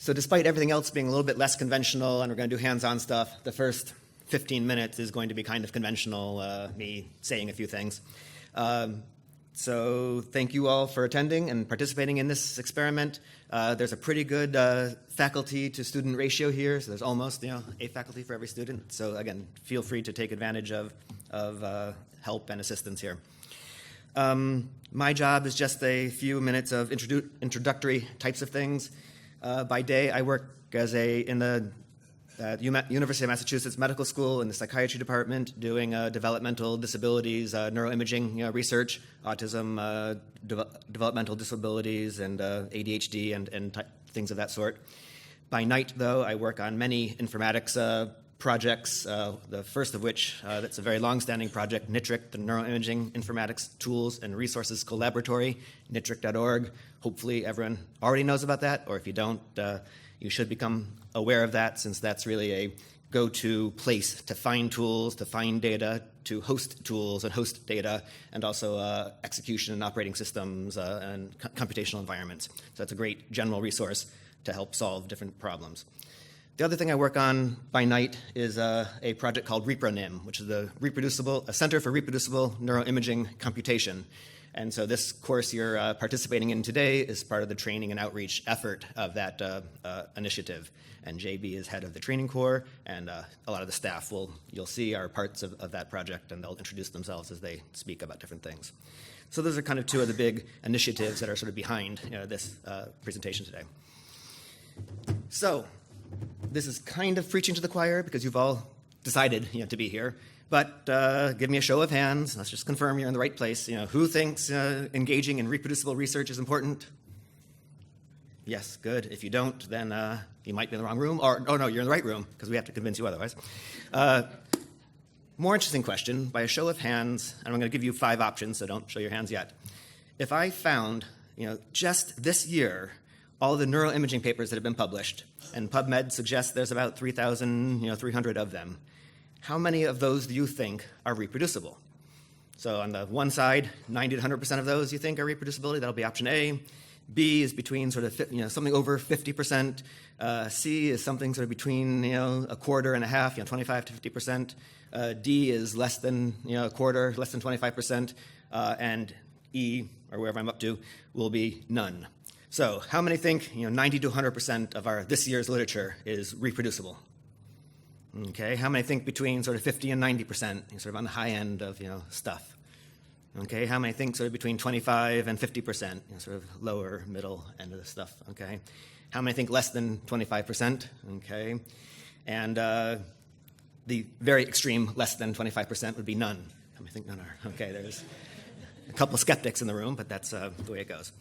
So despite everything else being a little bit less conventional and we're going to do hands-on stuff, the first 15 minutes is going to be kind of conventional, me saying a few things. So thank you all for attending and participating in this experiment. There's a pretty good faculty to student ratio here, so there's almost a faculty for every student. So again, feel free to take advantage of help and assistance here. My job is just a few minutes of introductory types of things. By day, I work in the University of Massachusetts Medical School in the psychiatry department, doing developmental disabilities, neuroimaging research, autism, developmental disabilities, and ADHD and things of that sort. By night, though, I work on many informatics projects, the first of which, that's a very long-standing project, NITRIC, the Neuroimaging Informatics Tools and Resources Collaboratory, nitric.org. Hopefully everyone already knows about that, or if you don't, you should become aware of that, since that's really a go-to place to find tools, to find data, to host tools and host data, and also execution and operating systems and computational environments. So that's a great general resource to help solve different problems. The other thing I work on by night is a project called ReproNIM, which is a Center for Reproducible Neuroimaging Computation. And so this course you're participating in today is part of the training and outreach effort of that initiative. And JB is head of the training core, and a lot of the staff you'll see are parts of that project, and they'll introduce themselves as they speak about different things. So those are kind of two of the big initiatives that are sort of behind this presentation today. So this is kind of preaching to the choir because you've all decided to be here. But give me a show of hands. Let's just confirm you're in the right place. Who thinks engaging in reproducible research is important? Yes, good. If you don't, then you might be in the wrong room. Or, oh no, you're in the right room because we have to convince you otherwise. More interesting question, by a show of hands, and I'm going to give you 5 options, so don't show your hands yet. If I found, just this year, all the neuroimaging papers that have been published, and PubMed suggests there's about 3,300 of them, how many of those do you think are reproducible? So on the one side, 90 to 100% of those you think are reproducibility. That'll be option A. B is between sort of something over 50%. C is something sort of between a quarter and a half, 25 to 50%. D is less than a quarter, less than 25%, and E, or wherever I'm up to, will be none. So how many think 90 to 100% of this year's literature is reproducible? Okay, how many think between sort of 50 and 90%, sort of on the high end of stuff? Okay, how many think sort of between 25 and 50%, sort of lower, middle end of the stuff? Okay, how many think less than 25%? Okay, and the very extreme less than 25% would be none. How many think none are? Okay, there's a couple of skeptics in the room, but that's the way it goes.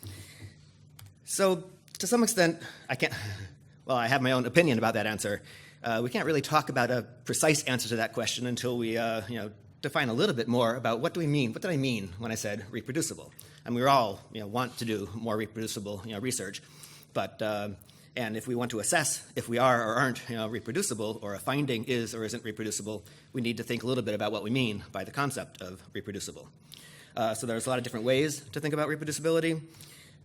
So to some extent, I have my own opinion about that answer. We can't really talk about a precise answer to that question until we define a little bit more about what do we mean. What did I mean when I said reproducible? And we all want to do more reproducible research, but and if we want to assess if we are or aren't reproducible, or a finding is or isn't reproducible, we need to think a little bit about what we mean by the concept of reproducible. So there's a lot of different ways to think about reproducibility.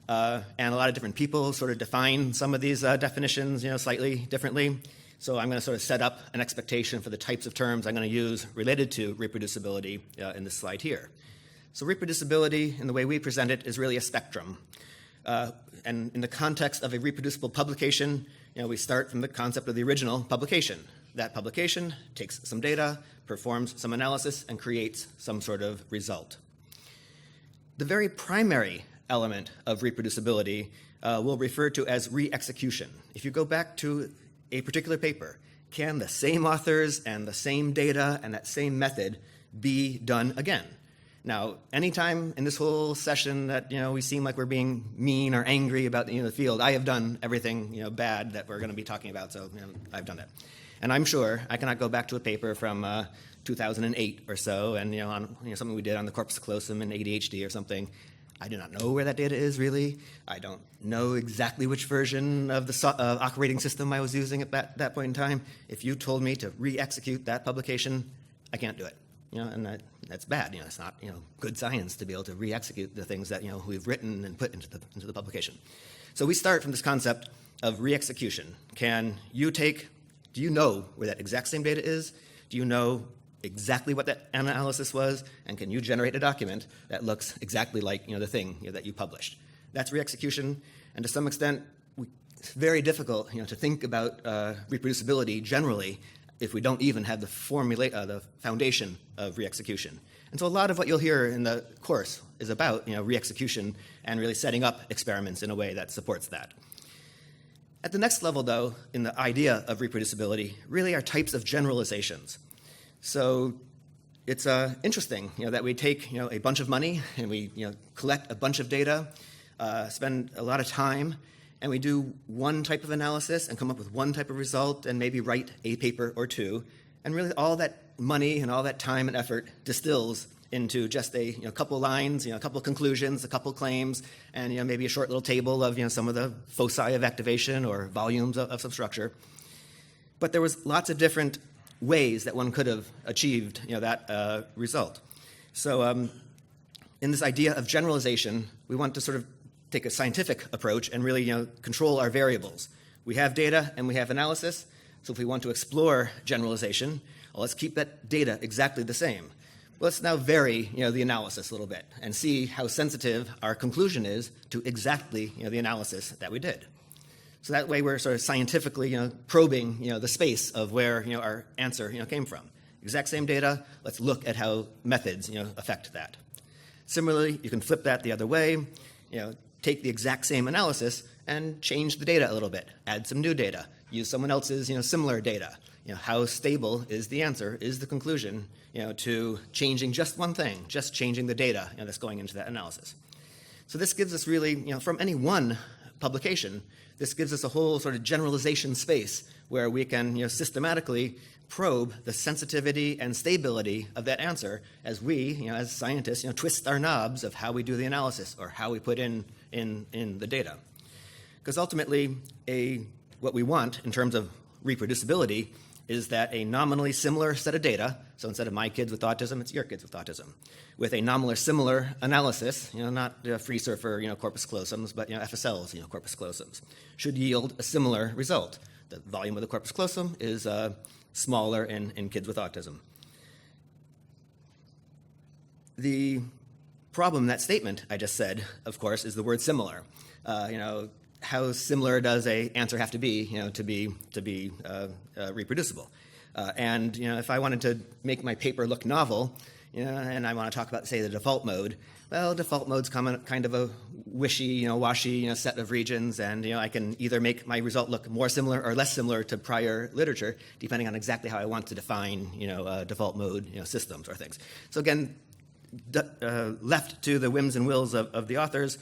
And a lot of different people sort of define some of these definitions slightly differently. So I'm going to sort of set up an expectation for the types of terms I'm going to use related to reproducibility in this slide here. So reproducibility, in the way we present it, is really a spectrum. And in the context of a reproducible publication, we start from the concept of the original publication. That publication takes some data, performs some analysis, and creates some sort of result. The very primary element of reproducibility we'll refer to as re-execution. If you go back to a particular paper, can the same authors and the same data and that same method be done again? Now, anytime in this whole session that we seem like we're being mean or angry about the field, I have done everything bad that we're going to be talking about, so I've done that. And I'm sure I cannot go back to a paper from 2008 or so, and on something we did on the corpus callosum and ADHD or something. I do not know where that data is, really. I don't know exactly which version of the operating system I was using at that point in time. If you told me to re-execute that publication, I can't do it. And that's bad. It's not good science to be able to re-execute the things that we've written and put into the publication. So we start from this concept of re-execution. Do you know where that exact same data is? Do you know exactly what that analysis was? And can you generate a document that looks exactly like the thing that you published? That's re-execution, and to some extent, it's very difficult to think about reproducibility generally if we don't even have the foundation of re-execution. And so a lot of what you'll hear in the course is about re-execution and really setting up experiments in a way that supports that. At the next level, though, in the idea of reproducibility, really are types of generalizations. So it's interesting that we take a bunch of money and we collect a bunch of data, spend a lot of time, and we do one type of analysis and come up with one type of result and maybe write a paper or two. And really all that money and all that time and effort distills into just a couple lines, a couple conclusions, a couple claims, and maybe a short little table of some of the foci of activation or volumes of substructure. But there was lots of different ways that one could have achieved that result. So in this idea of generalization, we want to sort of take a scientific approach and really control our variables. We have data and we have analysis, so if we want to explore generalization, well, let's keep that data exactly the same. Let's now vary the analysis a little bit and see how sensitive our conclusion is to exactly the analysis that we did. So that way we're sort of scientifically probing the space of where our answer came from. Exact same data, let's look at how methods affect that. Similarly, you can flip that the other way, take the exact same analysis and change the data a little bit, add some new data, use someone else's similar data. How stable is the answer, is the conclusion, to changing just one thing, just changing the data that's going into that analysis. So this gives us really, from any one publication, this gives us a whole sort of generalization space where we can systematically probe the sensitivity and stability of that answer as we, as scientists, twist our knobs of how we do the analysis or how we put in the data. Because ultimately, what we want in terms of reproducibility is that a nominally similar set of data, so instead of my kids with autism, it's your kids with autism, with a nominally similar analysis, not free surfer, corpus callosums, but FSLs, corpus callosums, should yield a similar result. The volume of the corpus callosum is smaller in kids with autism. The problem in that statement I just said, of course, is the word similar. How similar does an answer have to be, to be reproducible? And if I wanted to make my paper look novel, and I want to talk about, say, the default mode, well, default mode's kind of a wishy-washy set of regions, and I can either make my result look more similar or less similar to prior literature, depending on exactly how I want to define default mode systems or things. So again, left to the whims and wills of the authors,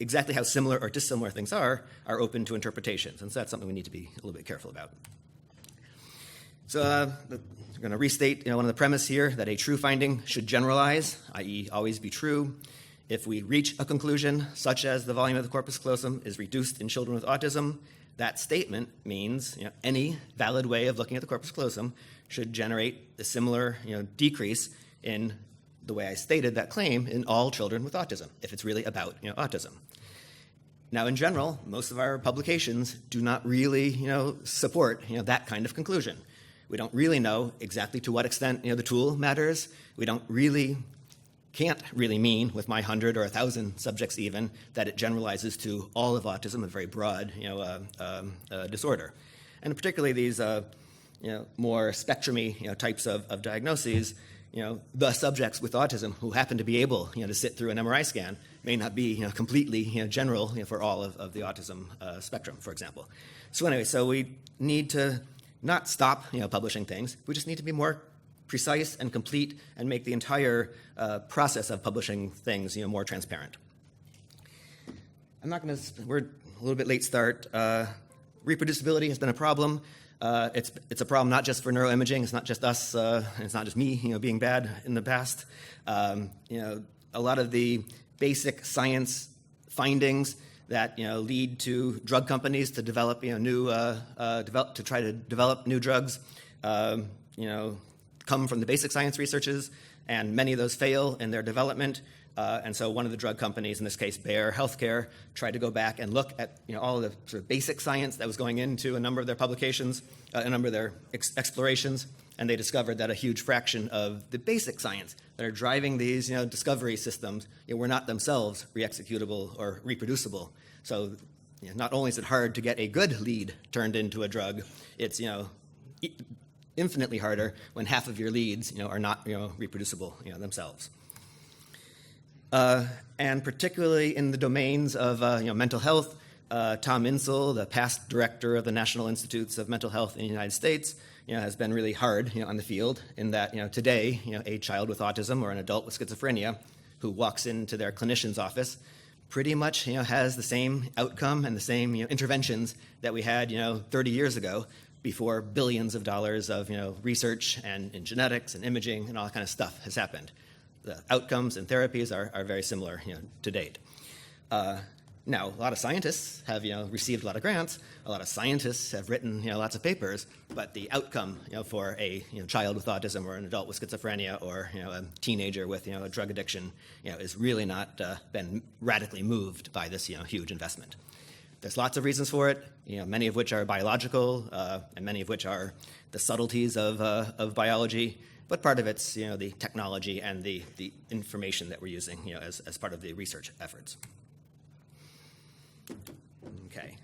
exactly how similar or dissimilar things are open to interpretations, and so that's something we need to be a little bit careful about. So I'm going to restate one of the premise here, that a true finding should generalize, i.e. always be true. If we reach a conclusion, such as the volume of the corpus callosum is reduced in children with autism, that statement means any valid way of looking at the corpus callosum should generate a similar decrease in the way I stated that claim in all children with autism, if it's really about autism. Now, in general, most of our publications do not really support that kind of conclusion. We don't really know exactly to what extent the tool matters. We can't really mean with my 100 or 1,000 subjects even that it generalizes to all of autism, a very broad disorder. And particularly these more spectrumy types of diagnoses, the subjects with autism who happen to be able to sit through an MRI scan may not be completely general for all of the autism spectrum, for example. So anyway, so we need to not stop publishing things. We just need to be more precise and complete and make the entire process of publishing things more transparent. We're a little bit late start. Reproducibility has been a problem. It's a problem not just for neuroimaging. It's not just us. It's not just me, being bad in the past. A lot of the basic science findings that lead to drug companies to develop try to develop new drugs, come from the basic science researches, and many of those fail in their development And so one of the drug companies, in this case Bayer Healthcare, tried to go back and look at all of the sort of basic science that was going into a number of their publications, a number of their explorations, and they discovered that a huge fraction of the basic science that are driving these discovery systems were not themselves re-executable or reproducible. So not only is it hard to get a good lead turned into a drug, it's infinitely harder when half of your leads are not reproducible themselves. And particularly in the domains of mental health, Tom Insel, the past director of the National Institutes of Mental Health in the United States, has been really hard on the field in that today a child with autism or an adult with schizophrenia who walks into their clinician's office pretty much has the same outcome and the same interventions that we had 30 years ago, before billions of dollars of research and in genetics and imaging and all that kind of stuff has happened. The outcomes and therapies are very similar to date. Now, a lot of scientists have received a lot of grants. A lot of scientists have written lots of papers, but the outcome for a child with autism or an adult with schizophrenia or a teenager with a drug addiction is really not been radically moved by this huge investment. There's lots of reasons for it, many of which are biological, and many of which are the subtleties of biology. But part of it's the technology and the information that we're using as part of the research efforts. Okay.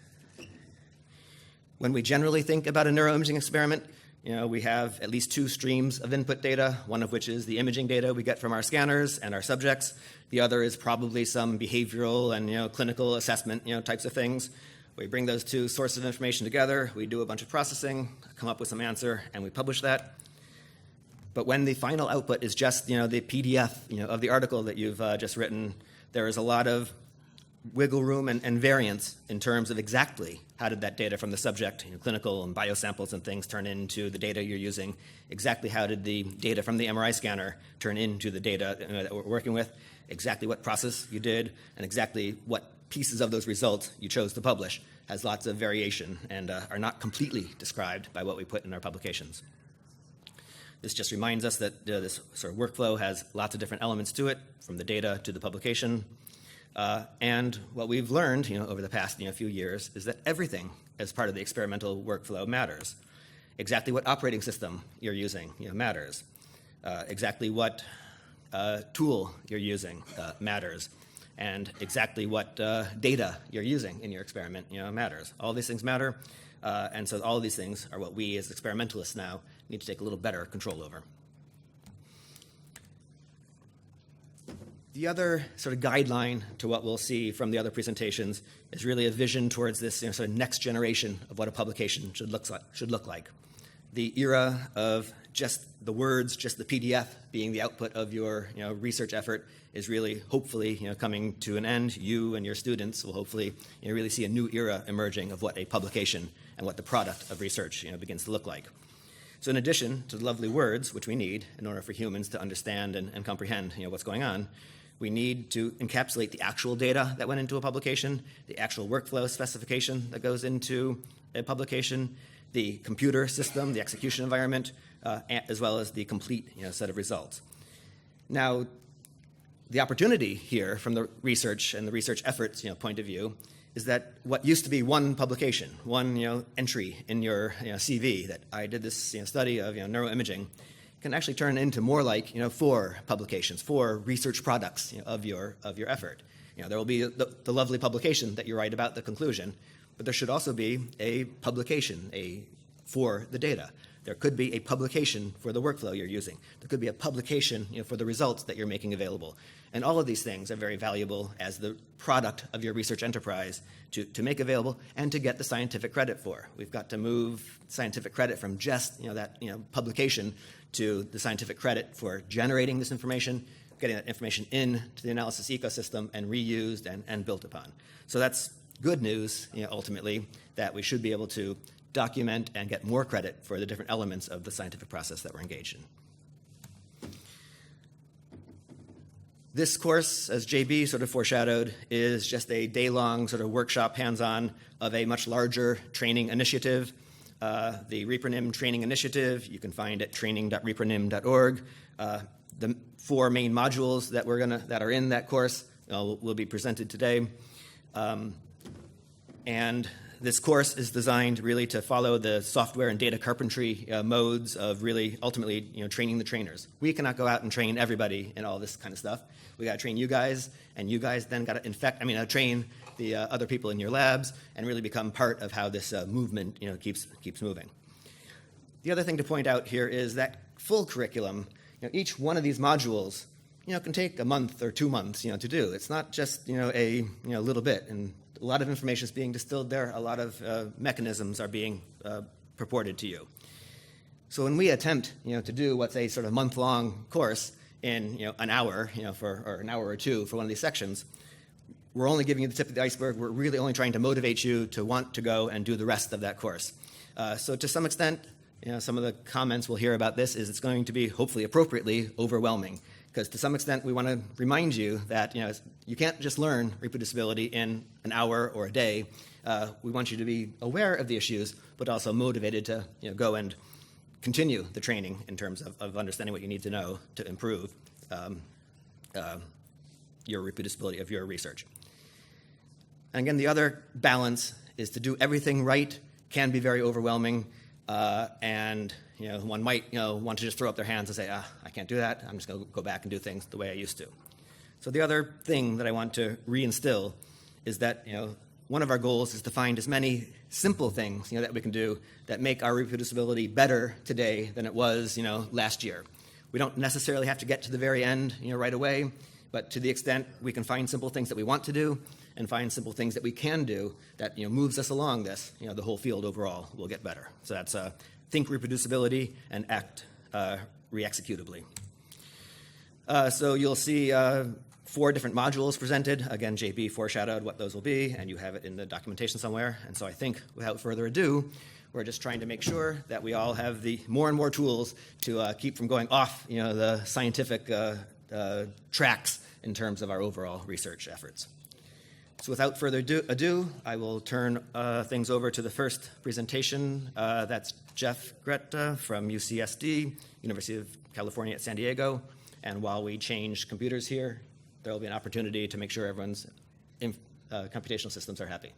When we generally think about a neuroimaging experiment, we have at least two streams of input data, one of which is the imaging data we get from our scanners and our subjects. The other is probably some behavioral and clinical assessment types of things. We bring those two sources of information together, we do a bunch of processing, come up with some answer, and we publish that. But when the final output is just the PDF of the article that you've just written, there is a lot of wiggle room and variance in terms of exactly how did that data from the subject, clinical and biosamples and things, turn into the data you're using, exactly how did the data from the MRI scanner turn into the data that we're working with, exactly what process you did, and exactly what pieces of those results you chose to publish has lots of variation and are not completely described by what we put in our publications. This just reminds us that this sort of workflow has lots of different elements to it, from the data to the publication. And what we've learned over the past few years is that everything as part of the experimental workflow matters. Exactly what operating system you're using matters. Exactly what tool you're using matters. And exactly what data you're using in your experiment matters. All these things matter. And so all of these things are what we as experimentalists now need to take a little better control over. The other sort of guideline to what we'll see from the other presentations is really a vision towards this sort of next generation of what a publication should look like. The era of just the words, just the PDF being the output of your research effort is really hopefully coming to an end. You and your students will hopefully really see a new era emerging of what a publication and what the product of research begins to look like. So in addition to the lovely words, which we need in order for humans to understand and comprehend what's going on, we need to encapsulate the actual data that went into a publication, the actual workflow specification that goes into a publication, the computer system, the execution environment, as well as the complete set of results. Now, the opportunity here from the research and the research efforts point of view is that what used to be one publication, one entry in your CV that I did this study of neuroimaging, can actually turn into more like 4 publications, 4 research products of your effort. There will be the lovely publication that you write about the conclusion, but there should also be a publication for the data. There could be a publication for the workflow you're using. There could be a publication for the results that you're making available. And all of these things are very valuable as the product of your research enterprise to make available and to get the scientific credit for. We've got to move scientific credit from just that publication to the scientific credit for generating this information, getting that information into the analysis ecosystem and reused and built upon. So that's good news, ultimately, that we should be able to document and get more credit for the different elements of the scientific process that we're engaged in. This course, as JB sort of foreshadowed, is just a day-long sort of workshop hands-on of a much larger training initiative. The ReproNim Training Initiative, you can find at training.repronim.org. The 4 main modules that that are in that course will be presented today. And this course is designed really to follow the software and data carpentry modes of really ultimately training the trainers. We cannot go out and train everybody in all this kind of stuff. We got to train you guys, and you guys then got to train the other people in your labs and really become part of how this movement keeps moving. The other thing to point out here is that full curriculum, each one of these modules can take a month or 2 months to do. It's not just a little bit, and a lot of information is being distilled there. A lot of mechanisms are being purported to you. So when we attempt to do what's a sort of month-long course in an hour or an hour or 2 for one of these sections, we're only giving you the tip of the iceberg. We're really only trying to motivate you to want to go and do the rest of that course. So to some extent, some of the comments we'll hear about this is it's going to be, hopefully appropriately, overwhelming. Because to some extent, we want to remind you that you can't just learn reproducibility in an hour or a day. We want you to be aware of the issues, but also motivated to go and continue the training in terms of understanding what you need to know to improve your reproducibility of your research. And again, the other balance is to do everything right can be very overwhelming, and one might want to just throw up their hands and say, I can't do that. I'm just going to go back and do things the way I used to. So the other thing that I want to reinstill is that one of our goals is to find as many simple things that we can do that make our reproducibility better today than it was last year. We don't necessarily have to get to the very end right away, but to the extent we can find simple things that we want to do and find simple things that we can do that moves us along this, the whole field overall will get better. So that's think reproducibility and act re-executably. So you'll see 4 different modules presented. Again, JB foreshadowed what those will be, and you have it in the documentation somewhere. And so I think, without further ado, we're just trying to make sure that we all have the more and more tools to keep from going off the scientific tracks in terms of our overall research efforts. So without further ado, I will turn things over to the first presentation. That's Jeff Gretta from UCSD, University of California at San Diego. And while we change computers here, there will be an opportunity to make sure everyone's computational systems are happy.